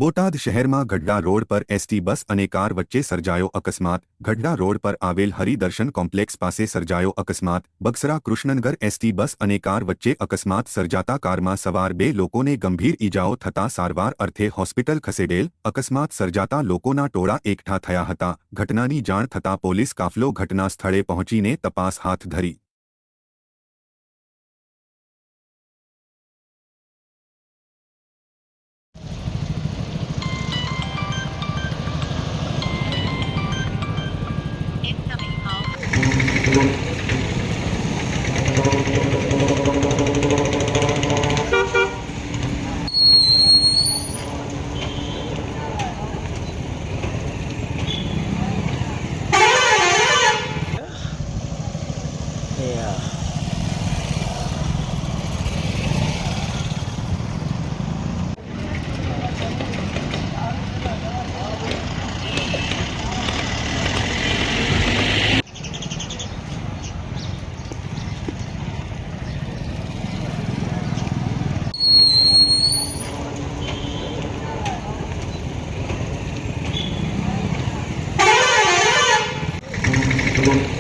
બોટાદ શહેરમાં ગઢડા રોડ પર ST bus અને કાર વચ્ચે સર્જાયો અકસ્માત. ગઢડા રોડ પર આવેલ હરિદર્શન કોમ્પ્લેક્સ પાસે સર્જાયો અકસ્માત. બગસરા કૃષ્ણનગર એસટી બસ અને કાર વચ્ચે અકસ્માત સર્જાતા કારમાં સવાર 2 લોકોને ગંભીર ઈજાઓ થતા સારવાર અર્થે હોસ્પિટલ ખસેડેલ. અકસ્માત સર્જાતા લોકોના ટોળા એકઠા થયા હતા. ઘટનાની જાણ થતાં પોલીસ કાફલો ઘટના સ્થળે પહોંચીને તપાસ હાથ ધરી. Yeah. Thank you.